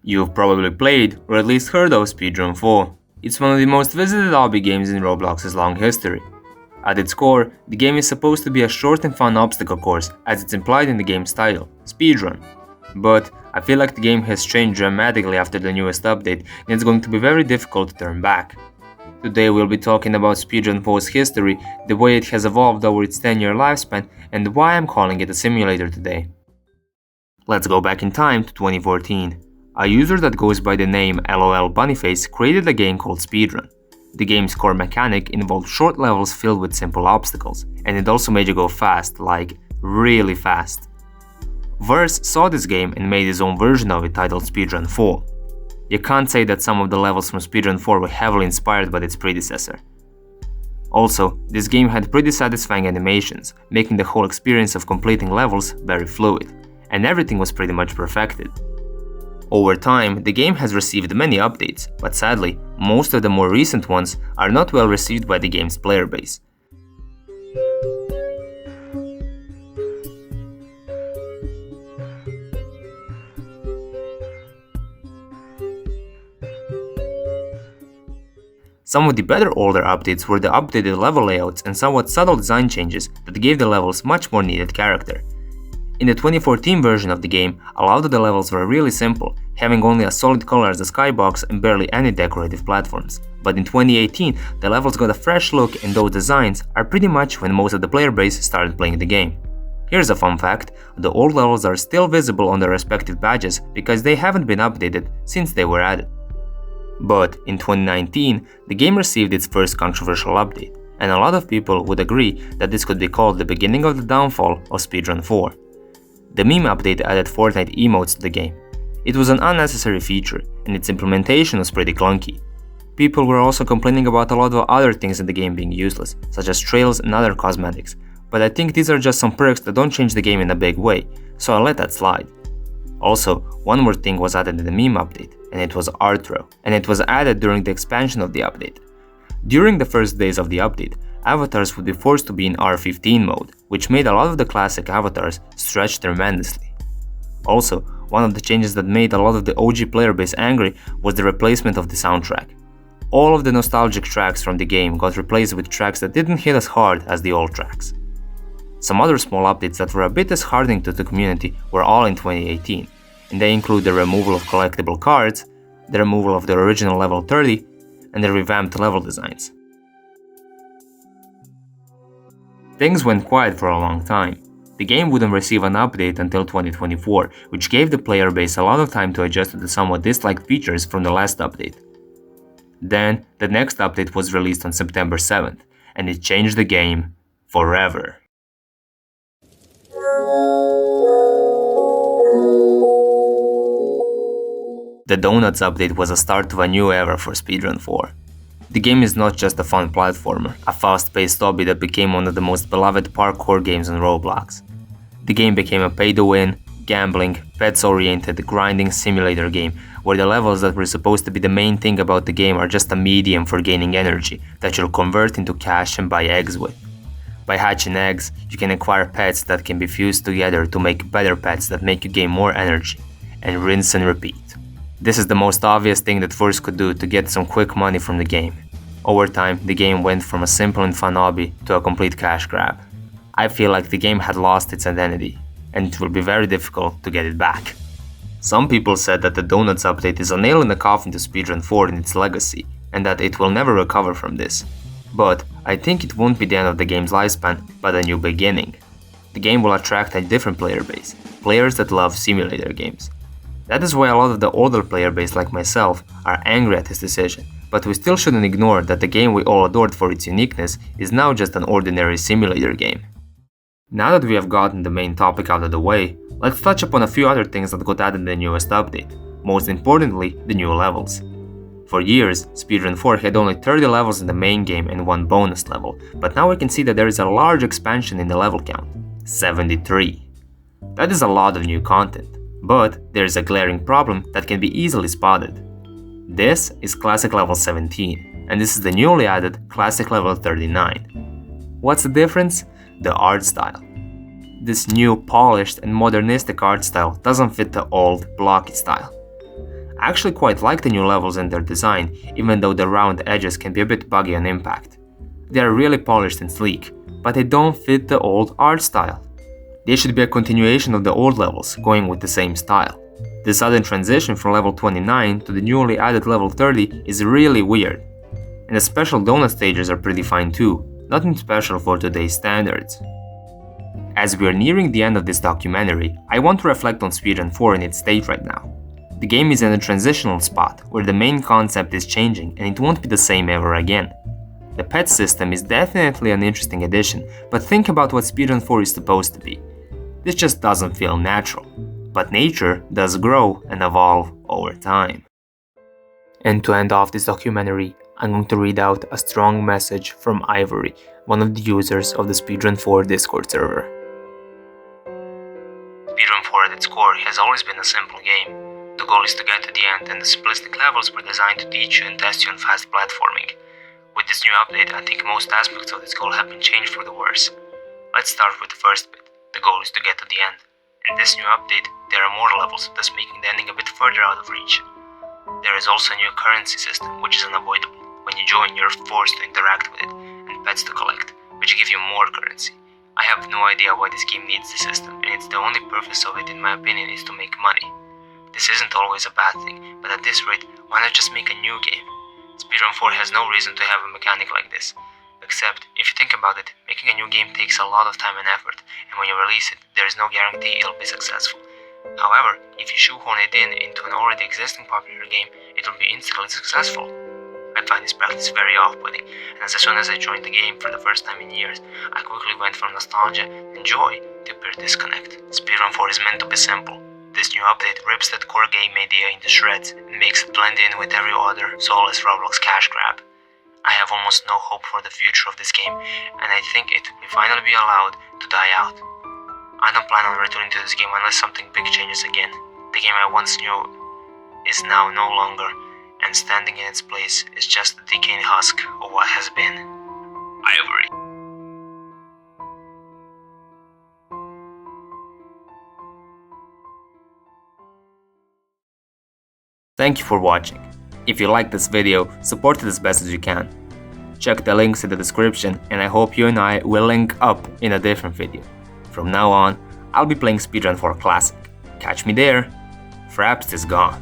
You've probably played, or at least heard of Speed Run 4. It's one of the most visited obby games in Roblox's long history. At its core, the game is supposed to be a short and fun obstacle course, as it's implied in the game's title, speedrun. But I feel like the game has changed dramatically after the newest update, and it's going to be very difficult to turn back. Today we'll be talking about Speedrun 4's history, the way it has evolved over its 10-year lifespan, and why I'm calling it a simulator today. Let's go back in time to 2014. A user that goes by the name LOL Bunnyface created a game called Speedrun. The game's core mechanic involved short levels filled with simple obstacles, and it also made you go fast, like really fast. Verse saw this game and made his own version of it titled Speedrun 4. You can't say that some of the levels from Speedrun 4 were heavily inspired by its predecessor. Also, this game had pretty satisfying animations, making the whole experience of completing levels very fluid, and everything was pretty much perfected. Over time, the game has received many updates, but sadly, most of the more recent ones are not well received by the game's player base. Some of the better older updates were the updated level layouts and somewhat subtle design changes that gave the levels much more needed character. In the 2014 version of the game, a lot of the levels were really simple, having only a solid color as a skybox and barely any decorative platforms. But in 2018, the levels got a fresh look, and those designs are pretty much when most of the player base started playing the game. Here's a fun fact: the old levels are still visible on their respective badges because they haven't been updated since they were added. But in 2019, the game received its first controversial update, and a lot of people would agree that this could be called the beginning of the downfall of Speedrun 4. The meme update added Fortnite emotes to the game. It was an unnecessary feature, and its implementation was pretty clunky. People were also complaining about a lot of other things in the game being useless, such as trails and other cosmetics, but I think these are just some perks that don't change the game in a big way, so I'll let that slide. Also, one more thing was added in the meme update, and it was art row, and it was added during the expansion of the update. During the first days of the update, avatars would be forced to be in R15 mode, which made a lot of the classic avatars stretch tremendously. Also, one of the changes that made a lot of the OG player base angry was the replacement of the soundtrack. All of the nostalgic tracks from the game got replaced with tracks that didn't hit as hard as the old tracks. Some other small updates that were a bit disheartening to the community were all in 2018, and they include the removal of collectible cards, the removal of the original level 30, and the revamped level designs. Things went quiet for a long time. The game wouldn't receive an update until 2024, which gave the player base a lot of time to adjust to the somewhat disliked features from the last update. Then, the next update was released on September 7th, and it changed the game forever. The Donuts update was a start to a new era for Speedrun 4. The game is not just a fun platformer, a fast-paced obby that became one of the most beloved parkour games on Roblox. The game became a pay-to-win, gambling, pets-oriented, grinding simulator game where the levels that were supposed to be the main thing about the game are just a medium for gaining energy that you'll convert into cash and buy eggs with. By hatching eggs, you can acquire pets that can be fused together to make better pets that make you gain more energy, and rinse and repeat. This is the most obvious thing that Force could do to get some quick money from the game. Over time, the game went from a simple and fun hobby to a complete cash grab. I feel like the game had lost its identity, and it will be very difficult to get it back. Some people said that the Donuts update is a nail in the coffin to Speedrun 4 in its legacy, and that it will never recover from this. But I think it won't be the end of the game's lifespan, but a new beginning. The game will attract a different player base, players that love simulator games. That is why a lot of the older player base like myself are angry at this decision, but we still shouldn't ignore that the game we all adored for its uniqueness is now just an ordinary simulator game. Now that we have gotten the main topic out of the way, let's touch upon a few other things that got added in the newest update, most importantly, the new levels. For years, Speedrun 4 had only 30 levels in the main game and one bonus level, but now we can see that there is a large expansion in the level count, 73. That is a lot of new content. But there is a glaring problem that can be easily spotted. This is Classic Level 17, and this is the newly added Classic Level 39. What's the difference? The art style. This new polished and modernistic art style doesn't fit the old blocky style. I actually quite like the new levels and their design, even though the round edges can be a bit buggy on impact. They are really polished and sleek, but they don't fit the old art style. They should be a continuation of the old levels, going with the same style. The sudden transition from level 29 to the newly added level 30 is really weird. And the special donut stages are pretty fine too, nothing special for today's standards. As we are nearing the end of this documentary, I want to reflect on Speed Run 4 in its state right now. The game is in a transitional spot where the main concept is changing and it won't be the same ever again. The pet system is definitely an interesting addition, but think about what Speed Run 4 is supposed to be. This just doesn't feel natural, but nature does grow and evolve over time. And to end off this documentary, I'm going to read out a strong message from Ivory, one of the users of the Speedrun 4 Discord server. Speedrun 4 at its core has always been a simple game. The goal is to get to the end, and the simplistic levels were designed to teach you and test you on fast platforming. With this new update, I think most aspects of this goal have been changed for the worse. Let's start with the first bit. The goal is to get to the end. In this new update, there are more levels, thus making the ending a bit further out of reach. There is also a new currency system, which is unavoidable. When you join, you're forced to interact with it, and pets to collect, which give you more currency. I have no idea why this game needs the system, and it's the only purpose of it in my opinion is to make money. This isn't always a bad thing, but at this rate, why not just make a new game? Speedrun 4 has no reason to have a mechanic like this. Except, if you think about it, making a new game takes a lot of time and effort, and when you release it, there is no guarantee it'll be successful. However, if you shoehorn it into an already existing popular game, it will be instantly successful. I find this practice very off-putting, and as soon as I joined the game for the first time in years, I quickly went from nostalgia and joy to pure disconnect. Speedrun 4 is meant to be simple. This new update rips that core game idea into shreds and makes it blend in with every other soulless Roblox cash grab. I have almost no hope for the future of this game, and I think it will finally be allowed to die out. I don't plan on returning to this game unless something big changes again. The game I once knew is now no longer, and standing in its place is just the decaying husk of what has been. Ivory. Thank you for watching. If you liked this video, support it as best as you can. Check the links in the description, and I hope you and I will link up in a different video. From now on, I'll be playing Speedrun 4 Classic. Catch me there. Frapsed is gone.